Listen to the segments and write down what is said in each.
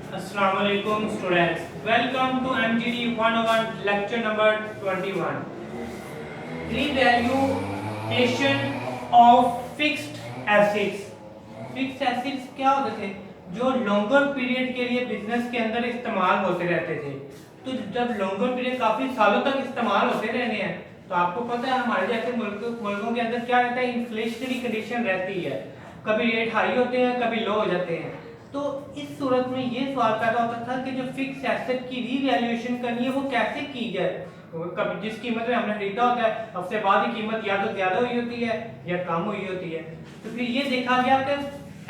Assalamualaikum students. Welcome to MGD 101 lecture number 21. Revaluation of fixed assets. Fixed assets क्या होते थे? जो longer period के लिए बिजनेस के अंदर इस्तेमाल होते रहते थे। तो जब लॉन्गर पीरियड काफी सालों तक इस्तेमाल होते रहने हैं तो आपको पता है हमारे जैसे मुल्कों के अंदर क्या रहता है, इन्फ्लेशनरी कंडीशन रहती है। कभी रेट हाई होते हैं, कभी लो हो जाते हैं। तो इस सूरत में ये सवाल पैदा होता था कि जो फिक्स एसेट की रीवैल्यूएशन करनी है वो कैसे की जाए। कभी जिस कीमत में हमने खरीदा होता है हफ्ते बाद ही कीमत या तो ज्यादा हुई होती है या कम हुई होती है। तो फिर ये देखा गया कि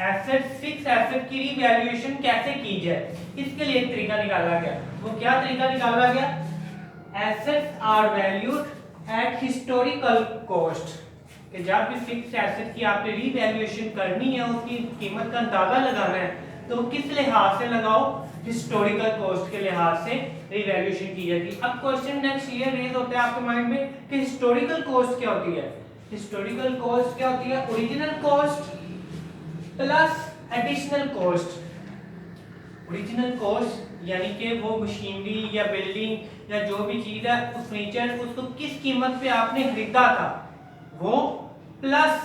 एसेट फिक्स एसेट की रीवैल्यूएशन कैसे की जाए। इसके लिए एक तरीका निकाला गया। वो क्या तरीका निकाला गया? Assets are valued at historical cost. कि जब भी फिक्स एसेट की आपने रीवैल्यूएशन करनी है, उसकी कीमत का अंदाजा लगाना है तो किस लिहाज से लगाओ? हिस्टोरिकल कॉस्ट के लिहाज से रिवैल्यूएशन की जाती है। अब क्वेश्चन नेक्स्ट ये रेज होता है आपके माइंड में कि हिस्टोरिकल कॉस्ट क्या होती है। हिस्टोरिकल कॉस्ट क्या होती है? Original cost plus additional cost. Original cost यानी कि वो मशीनरी या बिल्डिंग या जो भी चीज है, उस फर्नीचर, उसको किस कीमत पे आपने खरीदा था वो, plus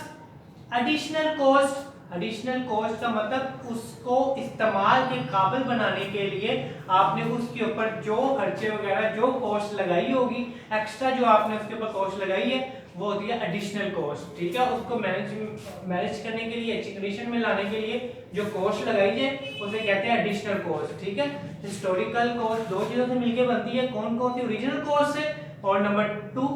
additional cost. Additional cost का मतलब उसको इस्तेमाल के काबिल बनाने के लिए आपने उसके ऊपर जो खर्चे वगैरह जो कॉस्ट लगाई होगी, एक्स्ट्रा जो आपने उसके ऊपर कॉस्ट लगाई है वो होती है एडिशनल कॉस्ट। ठीक है, उसको मैनेज करने के लिए, अच्छी कंडीशन में लाने के लिए जो कॉस्ट लगाई है उसे कहते हैं एडिशनल कॉस्ट। ठीक है, हिस्टोरिकल कॉस्ट दो चीजों से मिलकर बनती है। कौन कौन सी? ओरिजिनल कॉस्ट से और नंबर 2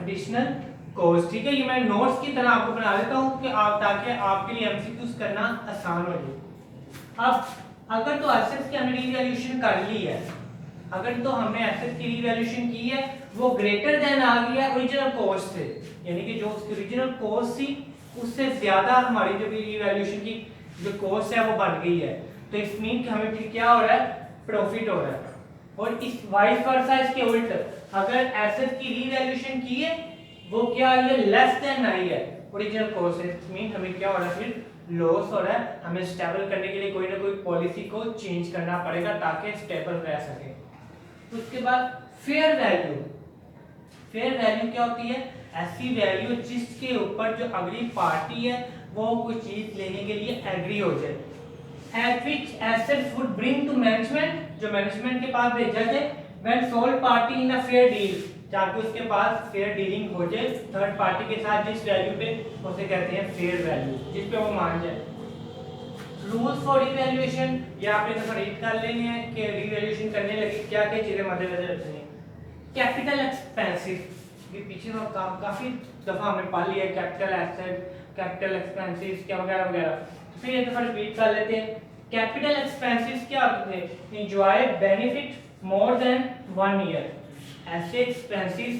एडिशनल कॉस्ट। ठीक है, ये मैं नोट्स की तरह आपको बना देता हूं कि आप ताकि आपके लिए एमसीक्यूज करना आसान हो जाए। अब अगर तो एसेट्स की हमने रीवैल्यूएशन कर ली है, अगर तो हमने एसेट्स की रीवैल्यूएशन की है, वो ग्रेटर देन आ गया ओरिजिनल कॉस्ट से, यानी कि जो उसकी ओरिजिनल कॉस्ट थी उससे ज्यादा हमारी जो भी रीवैल्यूएशन की जो कॉस्ट है वो बढ़ गई है, तो इस मीन कि हमें फिर क्या हो रहा है? प्रॉफिट हो रहा है। और इस वाइस वर्सा इसके उल्ट, अगर एसेट की रीवैल्यूएशन की है वो क्या है? लेस देन आई है ओरिजिनल कॉस्ट से, मीन हमें क्या हो रहा है? फिर लॉस हो रहा है। हमें स्टेबल करने के लिए कोई ना कोई पॉलिसी को चेंज करना पड़ेगा ताकि स्टेबल रह सके। उसके बाद फेयर वैल्यू। फेयर वैल्यू क्या होती है? ऐसी वैल्यू जिसके ऊपर जो अगली पार्टी है वो कोई चीज लेने के लिए एग्री हो जाए। At which assets would bring to management, जो मैनेजमेंट के पास भेजा जाए, when sold party in a fair deal, ताकि उसके पास फेयर डीलिंग हो जाए थर्ड पार्टी के साथ जिस वैल्यू पे, उसे कहते हैं फेयर वैल्यू, जिस पे वो मान जाए। रूल्स फॉर रिवैल्यूएशन, ये आपने तो रीड कर लेने हैं कि रिवैल्यूएशन करने लगी क्या क्या चीजें मद्देनजर रखनी है। कैपिटल एक्सपेंसेस, ये पीछे काफी दफा हमने पढ़ लिया है, कैपिटल एसेट, कैपिटल एक्सपेंसेस क्या वगैरह वगैरह। फिर ये दफा रिपीट कर लेते हैं। कैपिटल एक्सपेंसेस क्या होते हैं? Enjoy benefit more than 1 year. ऐसे एक्सपेंसेस,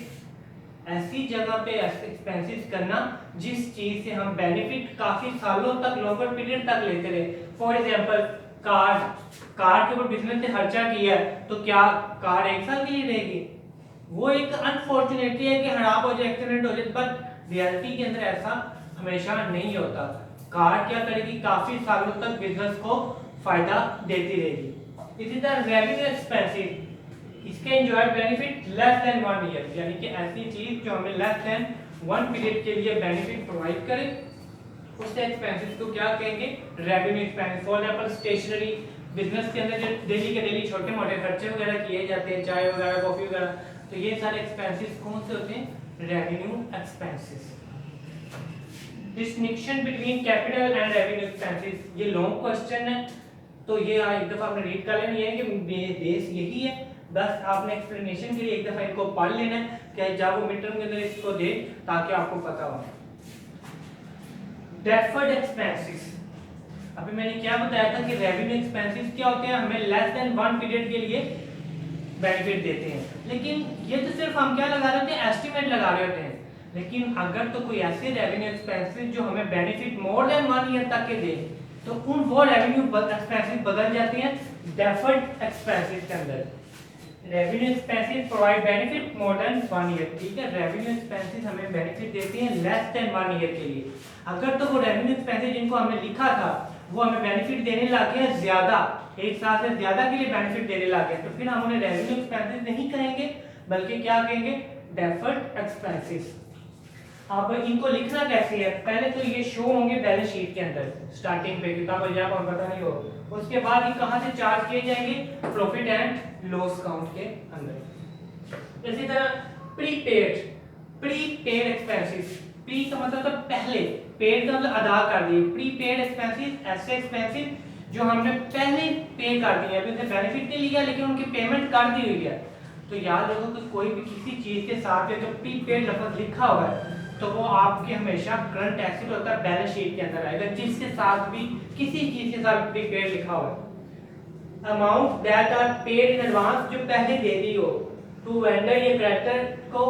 ऐसी जगह पे एक्सपेंसेस करना जिस चीज से हम बेनिफिट काफी सालों तक, लॉन्गर पीरियड तक लेते रहे। फॉर एग्जांपल कार के ऊपर बिजनेस ने खर्चा किया है तो क्या कार 1 साल के लिए रहेगी? वो एक अनफॉर्चुनेटली है कि खराब हो जाए, एक्सीडेंट हो जाए, बट रियलिटी के अंदर ऐसा हमेशा नहीं होता। कार क्या करेगी? काफी सालों तक बिजनेस को फायदा देती रहेगी। इसी तरह रेवेन्यू एक्सपेंसेस, इसके enjoy benefit less than 1 year, यानी कि ऐसी चीज जो हमें लेस देन 1 पीरियड के लिए बेनिफिट प्रोवाइड करे, उससे एक्सपेंसेस को क्या कहेंगे? Revenue expense. For example stationery, business के अंदर जो डेली के डेली छोटे मोटे खर्चे वगैरह किए जाते हैं, चाय वगैरह, कॉफी वगैरह, तो ये सारे एक्सपेंसेस कौन से होते हैं? Revenue expenses. Distinction between capital and revenue expenses, ये लॉन्ग क्वेश्चन है तो ये एक दफा आपने रीड कर लेना है कि बेस यही है, बस आपने एक्सप्लेनेशन के लिए एक दफा इनको पढ़ लेना है कि जब वो मिड टर्म के अंदर इसको दे ताकि आपको पता हो। डेफर्ड एक्सपेंसेस, अभी मैंने क्या बताया था कि रेवेन्यू एक्सपेंसेस क्या होते हैं? हमें लेस देन 1 पीरियड के लिए बेनिफिट देते हैं, लेकिन ये तो सिर्फ हम क्या लगा रहे होते हैं? एस्टिमेट लगा रहे होते हैं। लेकिन अगर तो कोई ऐसे रेवेन्यू एक्सपेंसेस जो हमें बेनिफिट मोर देन 1 ईयर तक के दे, तो उन वो रेवेन्यू एक्सपेंसेस बदल जाते हैं डेफर्ड एक्सपेंसेस के अंदर। Revenue expenses provide benefit more than 1 year. ठीक है, रेवेन्यू एक्सपेंसेस हमें बेनिफिट देते हैं लेस देन 1 ईयर के लिए। अगर तो वो रेवेन्यू एक्सपेंसेस जिनको हमने लिखा था वो हमें बेनिफिट देने लग गए ज्यादा, 1 साल से ज्यादा के लिए बेनिफिट देने लग गए, तो फिर हम उन्हें रेवेन्यू एक्सपेंसेस नहीं कहेंगे बल्कि क्या कहेंगे, डेफर्ड एक्सपेंसेस। अब इनको लिखना कैसे है, पहले तो ये शो होंगे बैलेंस शीट के अंदर स्टार्टिंग पे, किताब आप और पता नहीं हो, उसके बाद ये कहां से चार्ज किए जाएंगे, प्रॉफिट एंड लॉस काउंट के अंदर। इसी तरह प्रीपेड एक्सपेंसेस, प्री का मतलब तो पहले, पेड का मतलब अदा कर दिए, प्रीपेड एक्सपेंसेस ऐसे एक्सपेंसेस जो हमने पहले पे कर दिए, अभी उनसे बेनिफिट नहीं लिया लेकिन उनकी पेमेंट कर दी हुई है। तो याद रखो कि कोई भी किसी चीज के साथ जो प्रीपेड लफ्ज लिखा हुआ है तो वो आपके हमेशा करंट एसेट होता है, बैलेंस शीट के अंदर आएगा, जिसके साथ भी किसी चीज के साथ प्रीपेड लिखा हुआ है। Amount that are paid in advance, जो पहले दे दी हो टू वेंडर या क्रेडिटर को,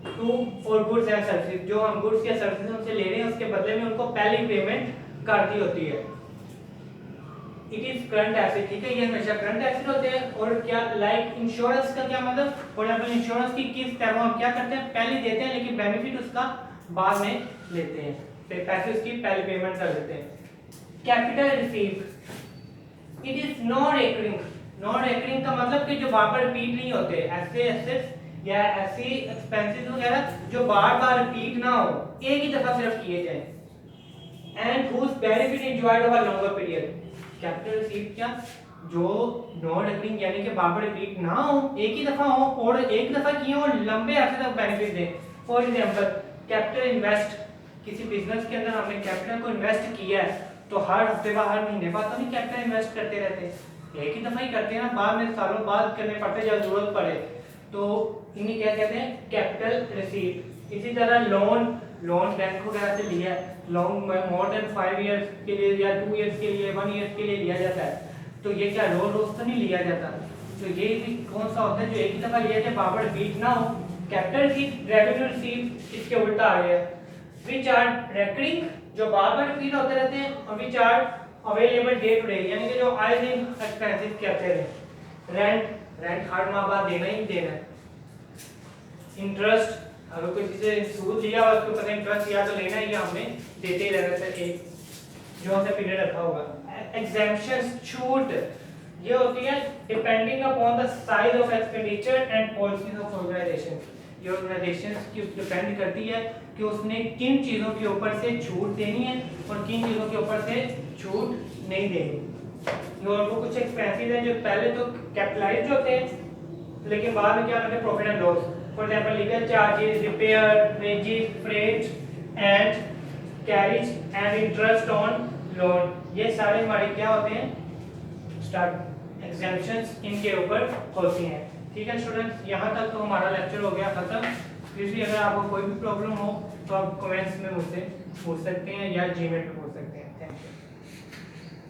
to for goods and services, जो हम गुड्स या सर्विसेज उनसे ले रहे हैं उसके बदले में उनको पहले पेमेंट कर दी होती है। इट इज करंट एसेट, ठीक है, ये हमेशा करंट एसेट होते हैं। और क्या लाइक इंश्योरेंस का क्या मतलब, फॉर एग्जांपल इंश्योरेंस की किस्त है वो हम क्या करते हैं, पहले देते हैं लेकिन बेनिफिट उसका बाद में लेते हैं, फिर पैसे उसकी पहले पेमेंट कर देते हैं। Capital receive, it is non recurring, non recurring का मतलब कि जो बार बार रिपीट नहीं होते, ऐसे एसेट्स या ऐसी एक्सपेंसेस वगैरह जो बार बार रिपीट ना हो, एक ही दफा सिर्फ किए जाएं। And whose benefit enjoyed over longer period, capital receive क्या, जो नॉन रिकरिंग यानी कि बार बार रिपीट ना हो, एक ही दफा हो और एक दफा किए हो लंबे अरसे तक बेनिफिट दें। फॉर एग्जांपल कैपिटल इन्वेस्ट, किसी बिजनेस के अंदर हमने कैपिटल को इन्वेस्ट किया है तो हर हफ्ते बाद हर महीने बाद तो नहीं कैपिटल इन्वेस्ट करते रहते, एक ही दफा ही करते हैं ना, बाद में सालों बाद करने पड़ते जब जरूरत पड़े, तो इन्हें क्या कहते हैं, कैपिटल रिसीव। इसी तरह लोन बैंक वगैरह से लिया, लोन मोर देन 5 इयर्स के लिए या 2 इयर्स के लिए 1 ईयर के लिए लिया जाता है, तो ये क्या रोज तो नहीं लिया जाता, तो ये भी कौन सा होता है जो एक ही दफा लिया जाए, बार बार रिपीट ना हो। कैपिटल रिसीव, रेवेन्यू रिसीव इसके उल्टा आ गया। व्हिच आर रिकरिंग, जो बार बार रिपीट होते रहते हैं, और which are available day to day, यानी कि जो आए दिन एक्सपेंसेस कहते हैं। रेंट हर माह बाद देना ही देना है। इंटरेस्ट, अगर कोई किसी से सूद लिया और उसको पता इंटरेस्ट दिया तो लेना ही, हमें देते ही रहना चाहिए, एक जो हमने पीरियड रखा होगा। एग्जेम्पशंस, छूट, ये होती है depending upon the size of expenditure and policies of organisation, ये ऑर्गेनाइजेशंस की डिपेंड करती है कि उसने किन चीजों के ऊपर से छूट देनी है और किन चीजों के ऊपर से छूट नहीं देनी। और वो कुछ एक्सपेंसेस हैं जो पहले तो कैपिटलाइज्ड होते हैं लेकिन बाद में क्या होते हैं, profit and loss. For example legal charges, repair, wages, freight and carriage and interest on loan, ये सारे हमारे क्या होते हैं, स्टार्ट एग्जेम्पशंस इनके ऊपर होती हैं। ठीक है स्टूडेंट्स, यहाँ तक तो हमारा लेक्चर हो गया खत्म। फिर भी अगर आपको कोई भी प्रॉब्लम हो तो आप कमेंट्स में मुझसे पूछ सकते हैं या जीमेल पे पूछ सकते हैं।